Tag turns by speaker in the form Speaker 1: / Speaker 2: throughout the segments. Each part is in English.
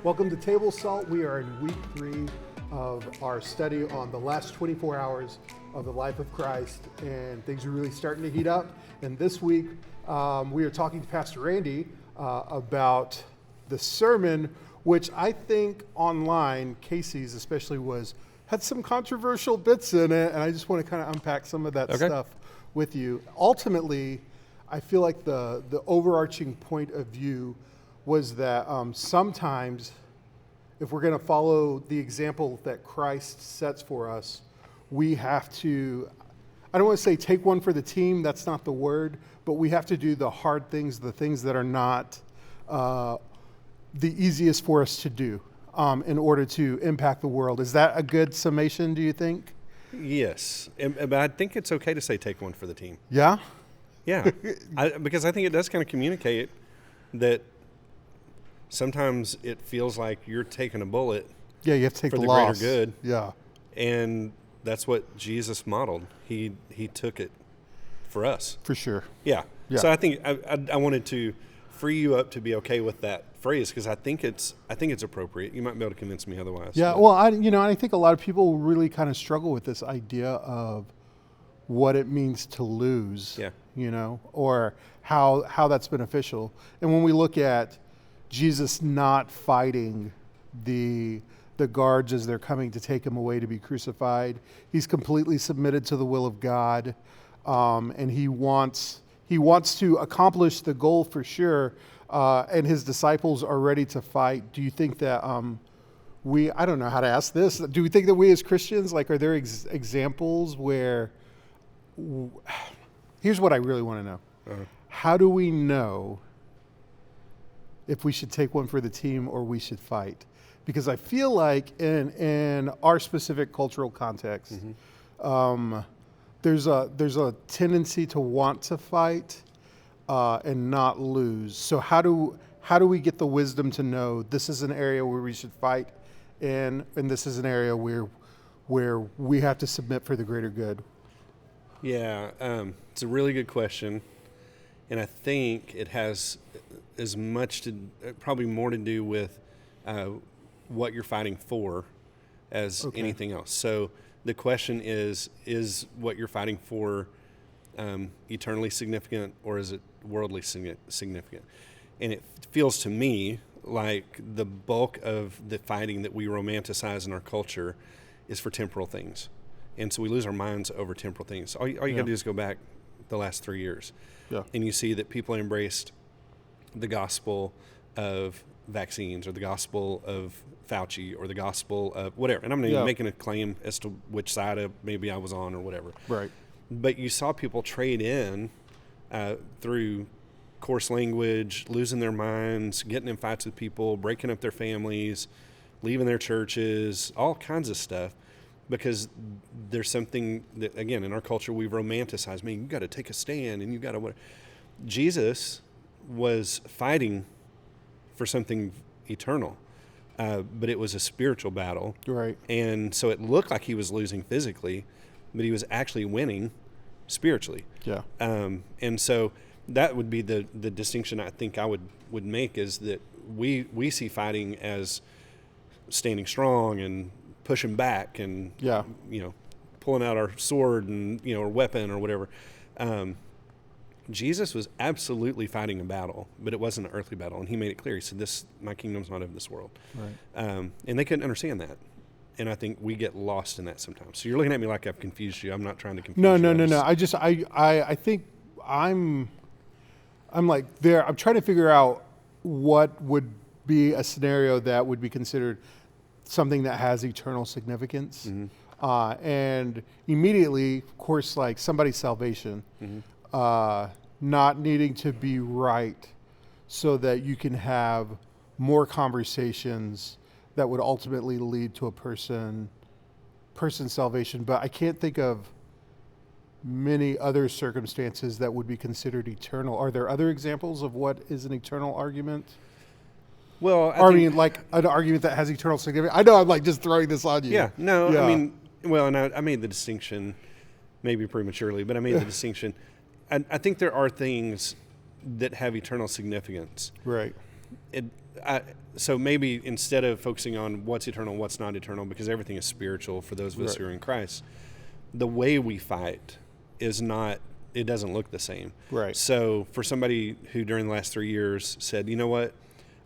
Speaker 1: Welcome to Table Salt. We are in week 3 of our study on the last 24 hours of the life of Christ, and things are really starting to heat up. And this week, we are talking to Pastor Randy about the sermon, which I think online, Casey's especially, had some controversial bits in it, and I just want to kind of unpack some of that stuff with you. Ultimately, I feel like the overarching point of view was that sometimes if we're going to follow the example that Christ sets for us, we have to, I don't want to say take one for the team, that's not the word, but we have to do the hard things, the things that are not the easiest for us to do in order to impact the world. Is that a good summation, do you think?
Speaker 2: Yes, but I think it's okay to say take one for the team.
Speaker 1: Yeah?
Speaker 2: Yeah, because I think it does kind of communicate that sometimes it feels like you're taking a bullet.
Speaker 1: Yeah, you have to take
Speaker 2: for the
Speaker 1: loss.
Speaker 2: greater good.
Speaker 1: Yeah,
Speaker 2: and that's what Jesus modeled. He took it for us.
Speaker 1: for sure.
Speaker 2: Yeah.
Speaker 1: Yeah.
Speaker 2: So I think I wanted to free you up to be okay with that phrase because I think it's appropriate. You might be able to convince me otherwise.
Speaker 1: Yeah,
Speaker 2: but.
Speaker 1: well, I think a lot of people really kind of struggle with this idea of what it means to lose.
Speaker 2: Yeah.
Speaker 1: Or how that's beneficial. And when we look at Jesus not fighting the guards as they're coming to take him away to be crucified, he's completely submitted to the will of God, and he wants to accomplish the goal for sure. And his disciples are ready to fight. Do you think that I don't know how to ask this. Do we think that we as Christians, are there examples where? Here's what I really want to know.
Speaker 2: Uh-huh.
Speaker 1: How do we know if we should take one for the team or we should fight? Because I feel like in our specific cultural context, there's a tendency to want to fight and not lose. So how do we get the wisdom to know this is an area where we should fight and this is an area where we have to submit for the greater good?
Speaker 2: Yeah, it's a really good question, and I think it has as much probably more to do with what you're fighting for as anything else. So the question is what you're fighting for eternally significant or is it worldly significant? And it feels to me like the bulk of the fighting that we romanticize in our culture is for temporal things. And so we lose our minds over temporal things. All you got to do is go back the last 3 years.
Speaker 1: Yeah.
Speaker 2: And you see that people embraced the gospel of vaccines or the gospel of Fauci or the gospel of whatever. And I'm not even making a claim as to which side of maybe I was on or whatever.
Speaker 1: Right.
Speaker 2: But you saw people trade in through coarse language, losing their minds, getting in fights with people, breaking up their families, leaving their churches, all kinds of stuff. Because there's something that, again, in our culture, we've romanticized. You got to take a stand, and you got to. Jesus was fighting for something eternal, but it was a spiritual battle.
Speaker 1: Right.
Speaker 2: And so it looked like he was losing physically, but he was actually winning spiritually.
Speaker 1: Yeah.
Speaker 2: And so that would be the distinction I think I would make is that we see fighting as standing strong and pushing back and pulling out our sword and or weapon or whatever. Jesus was absolutely fighting a battle, but it wasn't an earthly battle, and he made it clear. He said, my kingdom's not of this world.
Speaker 1: Right.
Speaker 2: And they couldn't understand that, and I think we get lost in that sometimes. So you're looking at me like I've confused you. I'm not trying to confuse you.
Speaker 1: No. I think I'm like there. I'm trying to figure out what would be a scenario that would be considered something that has eternal significance.
Speaker 2: Mm-hmm.
Speaker 1: And immediately, of course, like somebody's salvation, not needing to be right so that you can have more conversations that would ultimately lead to a person's salvation. But I can't think of many other circumstances that would be considered eternal. Are there other examples of what is an eternal argument?
Speaker 2: Well,
Speaker 1: I mean, like an argument that has eternal significance. I know I'm like just throwing this on you.
Speaker 2: Yeah, no, yeah. I mean, well, and I made the distinction maybe prematurely, but I made the distinction. I think there are things that have eternal significance.
Speaker 1: Right.
Speaker 2: it. So maybe instead of focusing on what's eternal, what's not eternal, because everything is spiritual for those of us who are in Christ, the way we fight is not. It doesn't look the same.
Speaker 1: Right.
Speaker 2: So for somebody who during the last 3 years said, you know what,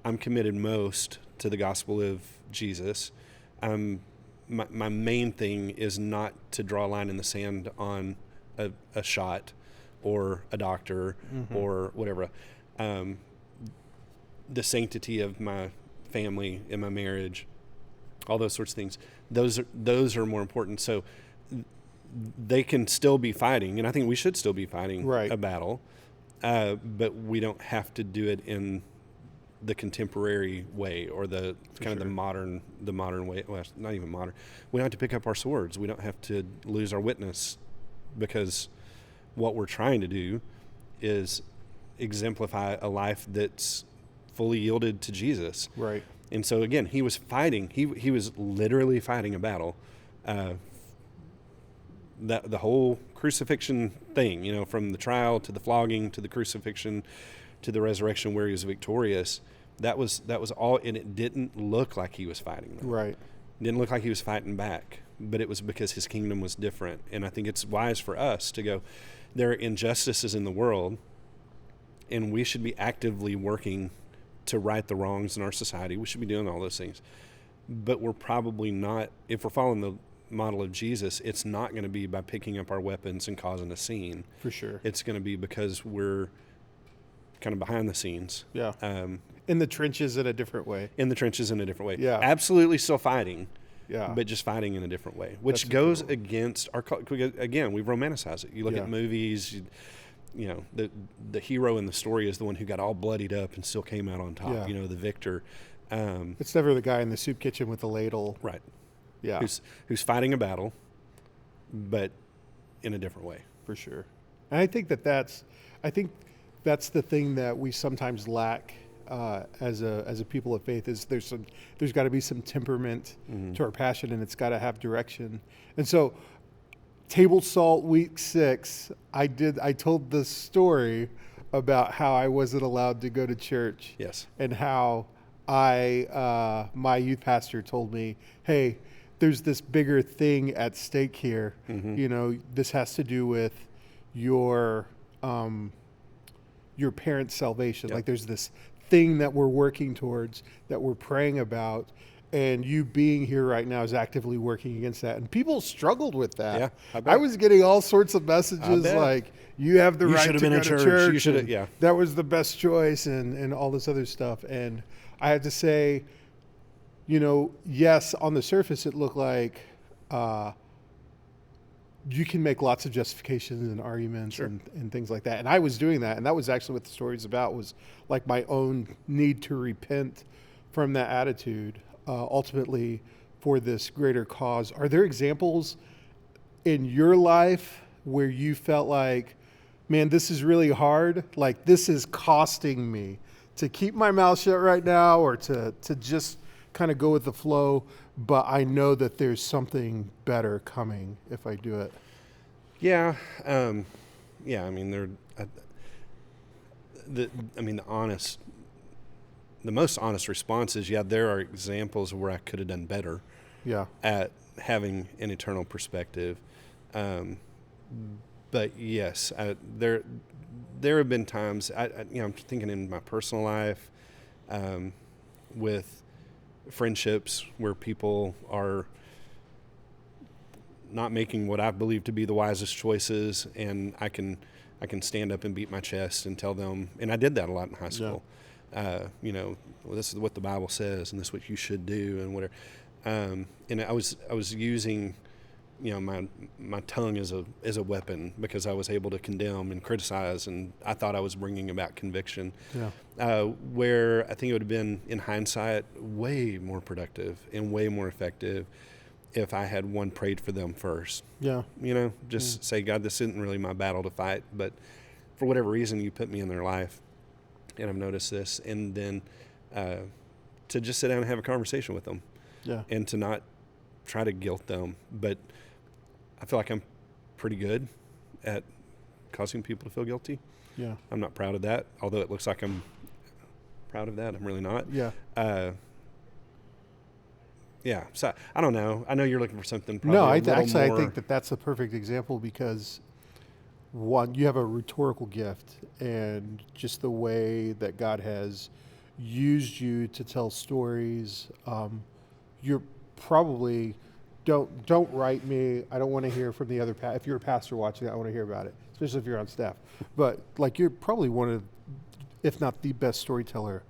Speaker 2: I'm committed most to the gospel of Jesus. My main thing is not to draw a line in the sand on a shot or a doctor or whatever. The sanctity of my family and my marriage, all those sorts of things, those are more important. So they can still be fighting, and I think we should still be fighting a battle, but we don't have to do it in the contemporary way or the kind of the modern way. Well, not even modern. We don't have to pick up our swords. We don't have to lose our witness, because what we're trying to do is exemplify a life that's fully yielded to Jesus.
Speaker 1: Right.
Speaker 2: And so again, he was fighting. He was literally fighting a battle. That the whole crucifixion thing, from the trial to the flogging to the crucifixion to the resurrection where he was victorious, that was all, and it didn't look like he was fighting them.
Speaker 1: Right.
Speaker 2: It didn't look like he was fighting back, but it was because his kingdom was different. And I think it's wise for us to go, there are injustices in the world, and we should be actively working to right the wrongs in our society. We should be doing all those things. But we're probably not, if we're following the model of Jesus, it's not going to be by picking up our weapons and causing a scene.
Speaker 1: For sure.
Speaker 2: It's going to be because we're kind of behind the scenes.
Speaker 1: Yeah. In the trenches in a different way.
Speaker 2: Yeah. Absolutely still fighting.
Speaker 1: Yeah.
Speaker 2: But just fighting in a different way, which goes against our culture. Again, we've romanticized it. You look at movies, the hero in the story is the one who got all bloodied up and still came out on top, the victor.
Speaker 1: It's never the guy in the soup kitchen with the ladle.
Speaker 2: Right.
Speaker 1: Yeah.
Speaker 2: Who's fighting a battle, but in a different way.
Speaker 1: For sure. And I think that's the thing that we sometimes lack as a people of faith, is there's got to be some temperament to our passion, and it's got to have direction. And so, Table Salt Week 6, I told this story about how I wasn't allowed to go to church.
Speaker 2: Yes.
Speaker 1: And how my youth pastor told me, hey, there's this bigger thing at stake here. This has to do with your parents' salvation.
Speaker 2: Yep.
Speaker 1: Like, there's this thing that we're working towards, that we're praying about, and you being here right now is actively working against that. And people struggled with that.
Speaker 2: Yeah,
Speaker 1: I was getting all sorts of messages like, you have the right to go to church.
Speaker 2: You should have, yeah.
Speaker 1: That was the best choice, and all this other stuff. And I had to say, yes, on the surface it looked like you can make lots of justifications and arguments and things like that. And I was doing that. And that was actually what the story's about, was like my own need to repent from that attitude, ultimately for this greater cause. Are there examples in your life where you felt like, man, this is really hard? Like, this is costing me to keep my mouth shut right now, or to just kind of go with the flow, but I know that there's something better coming if I do it?
Speaker 2: Yeah. I mean, the most honest response is, there are examples where I could have done better.
Speaker 1: Yeah.
Speaker 2: At having an eternal perspective. But yes, there have been times, I'm thinking in my personal life, with friendships where people are not making what I believe to be the wisest choices, and I can stand up and beat my chest and tell them, and I did that a lot in high school. Yeah. Well, this is what the Bible says, and this is what you should do, and whatever. And I was using, my tongue as a weapon, because I was able to condemn and criticize, and I thought I was bringing about conviction. Yeah. Where I think it would have been, in hindsight, way more productive and way more effective if I had prayed for them first. Yeah. Say, God, this isn't really my battle to fight, but for whatever reason, you put me in their life, and I've noticed this, and then to just sit down and have a conversation with them. Yeah. And to not try to guilt them. But I feel like I'm pretty good at causing people to feel guilty. Yeah. I'm not proud of that, although it looks like I'm proud of that. I'm really not.
Speaker 1: Yeah.
Speaker 2: Yeah. So I don't know. I know you're looking for something.
Speaker 1: No,
Speaker 2: Probably a little
Speaker 1: I
Speaker 2: more.
Speaker 1: think that that's a perfect example because one, you have a rhetorical gift, and just the way that God has used you to tell stories. You're probably don't write me. I don't want to hear from the other. If you're a pastor watching, I want to hear about it, especially if you're on staff. But like you're probably one of, if not the best storyteller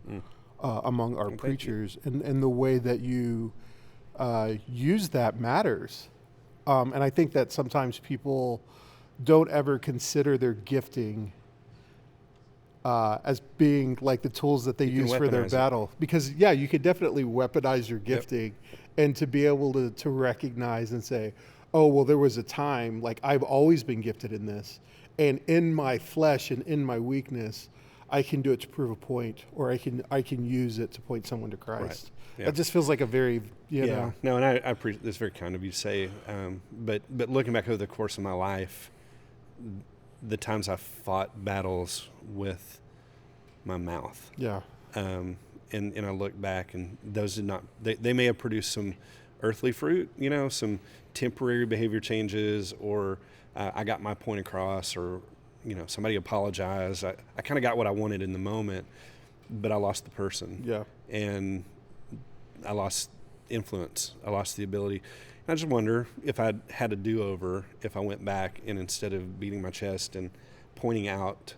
Speaker 1: among our preachers, and the way that you use that matters. And I think that sometimes people don't ever consider their gifting as being like the tools that they use for their battle. Because, you could definitely weaponize your gifting and to be able to recognize and say, oh, well, there was a time, like I've always been gifted in this. And in my flesh and in my weakness, I can do it to prove a point, or I can use it to point someone to Christ.
Speaker 2: Right. Yeah.
Speaker 1: That just feels like a very, you know.
Speaker 2: No, and I appreciate this. Very kind of you to say. But looking back over the course of my life, the times I fought battles with my mouth.
Speaker 1: Yeah.
Speaker 2: And I look back, and those did not. They may have produced some earthly fruit, some temporary behavior changes, or I got my point across, or somebody apologized. I kind of got what I wanted in the moment, but I lost the person.
Speaker 1: Yeah.
Speaker 2: And I lost influence. I lost the ability. I just wonder if I had a do-over, if I went back and instead of beating my chest and pointing out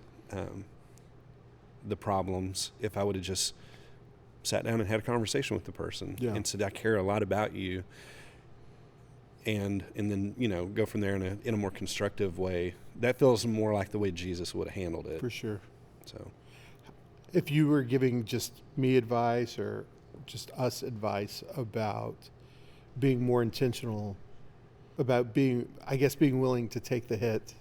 Speaker 2: the problems, if I would have just sat down and had a conversation with the person and said, I care a lot about you, and then go from there in a more constructive way. That feels more like the way Jesus would have handled it.
Speaker 1: For sure.
Speaker 2: So,
Speaker 1: if you were giving just me advice or just us advice about being more intentional, about being willing to take the hit,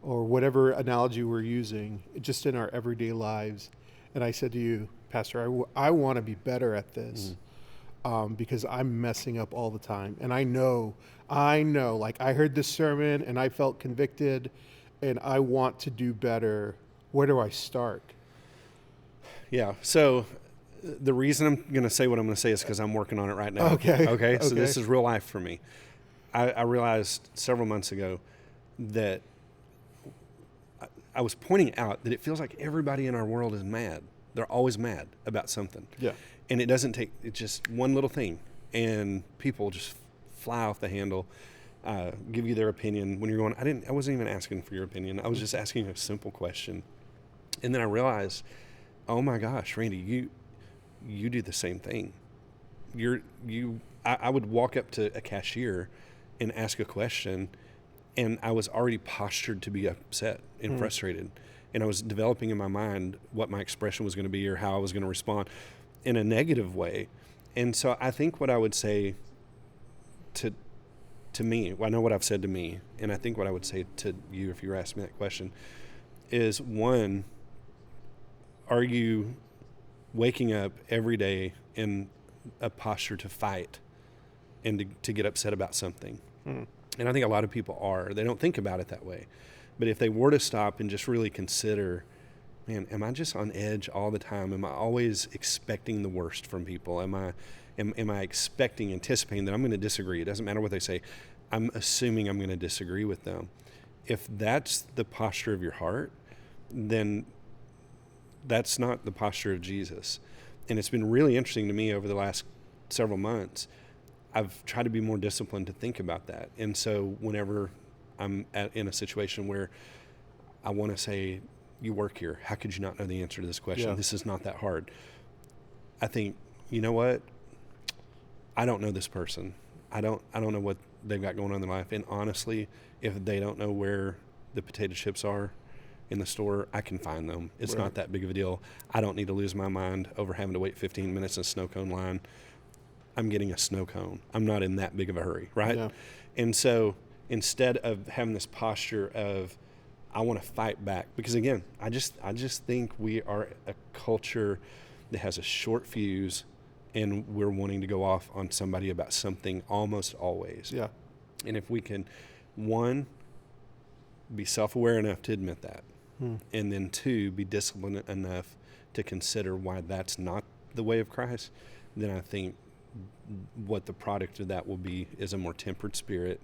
Speaker 1: or whatever analogy we're using, just in our everyday lives. And I said to you, Pastor, I want to be better at this because I'm messing up all the time. And I know, like I heard this sermon and I felt convicted and I want to do better. Where do I start?
Speaker 2: Yeah. So the reason I'm going to say what I'm going to say is because I'm working on it right now.
Speaker 1: Okay.
Speaker 2: So this is real life for me. I realized several months ago that I was pointing out that it feels like everybody in our world is mad. They're always mad about something.
Speaker 1: Yeah.
Speaker 2: And it doesn't take, it's just one little thing. And people just fly off the handle, give you their opinion when you're going, I wasn't even asking for your opinion. I was just asking a simple question. And then I realized, oh my gosh, Randy, you do the same thing. I would walk up to a cashier and ask a question, and I was already postured to be upset and frustrated. And I was developing in my mind what my expression was going to be or how I was going to respond in a negative way. And so I think what I would say to me, well, I know what I've said to me, and I think what I would say to you if you were asking me that question is, one, are you waking up every day in a posture to fight and to get upset about something? And I think a lot of people are. They don't think about it that way. But if they were to stop and just really consider, man, am I just on edge all the time? Am I always expecting the worst from people? Am I anticipating that I'm going to disagree? It doesn't matter what they say. I'm assuming I'm going to disagree with them. If that's the posture of your heart, then that's not the posture of Jesus. And it's been really interesting to me over the last several months. I've tried to be more disciplined to think about that. And so whenever I'm in a situation where I want to say, you work here, how could you not know the answer to this question?
Speaker 1: Yeah.
Speaker 2: This is not that hard. I think, you know what? I don't know this person. I don't know what they've got going on in their life. And honestly, if they don't know where the potato chips are in the store, I can find them. It's not that big of a deal. I don't need to lose my mind over having to wait 15 minutes in a snow cone line. I'm getting a snow cone. I'm not in that big of a hurry, right?
Speaker 1: Yeah.
Speaker 2: And so instead of having this posture of, I want to fight back, because again, I just think we are a culture that has a short fuse, and we're wanting to go off on somebody about something almost always.
Speaker 1: Yeah.
Speaker 2: And if we can, one, be self-aware enough to admit that, and then 2, be disciplined enough to consider why that's not the way of Christ, then I think what the product of that will be is a more tempered spirit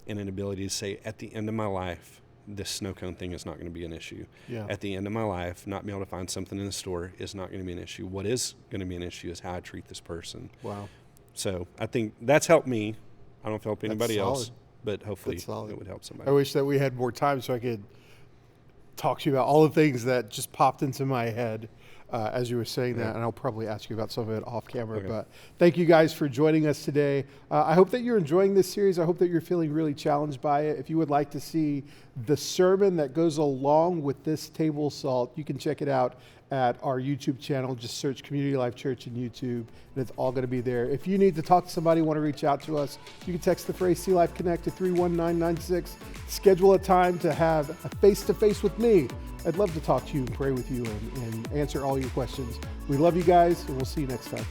Speaker 2: and an ability to say, at the end of my life, this snow cone thing is not going to be an issue.
Speaker 1: Yeah.
Speaker 2: At the end of my life, not being able to find something in the store is not going to be an issue. What is going to be an issue is how I treat this person.
Speaker 1: Wow.
Speaker 2: So I think that's helped me. I don't know if it'll help anybody
Speaker 1: That's
Speaker 2: else,
Speaker 1: solid.
Speaker 2: but hopefully
Speaker 1: That's solid.
Speaker 2: it would help
Speaker 1: I
Speaker 2: somebody.
Speaker 1: wish that we had more time so I could talk to you about all the things that just popped into my head as you were saying that, and I'll probably ask you about some of it off camera.
Speaker 2: Okay.
Speaker 1: But thank you guys for joining us today. I hope that you're enjoying this series. I hope that you're feeling really challenged by it. If you would like to see the sermon that goes along with this table salt, you can check it out at our YouTube channel. Just search Community Life Church in YouTube, and it's all going to be there. If you need to talk to somebody, want to reach out to us, you can text the phrase Sea Life Connect to 31996. Schedule a time to have a face-to-face with me. I'd love to talk to you and pray with you and answer all your questions. We love you guys, and we'll see you next time.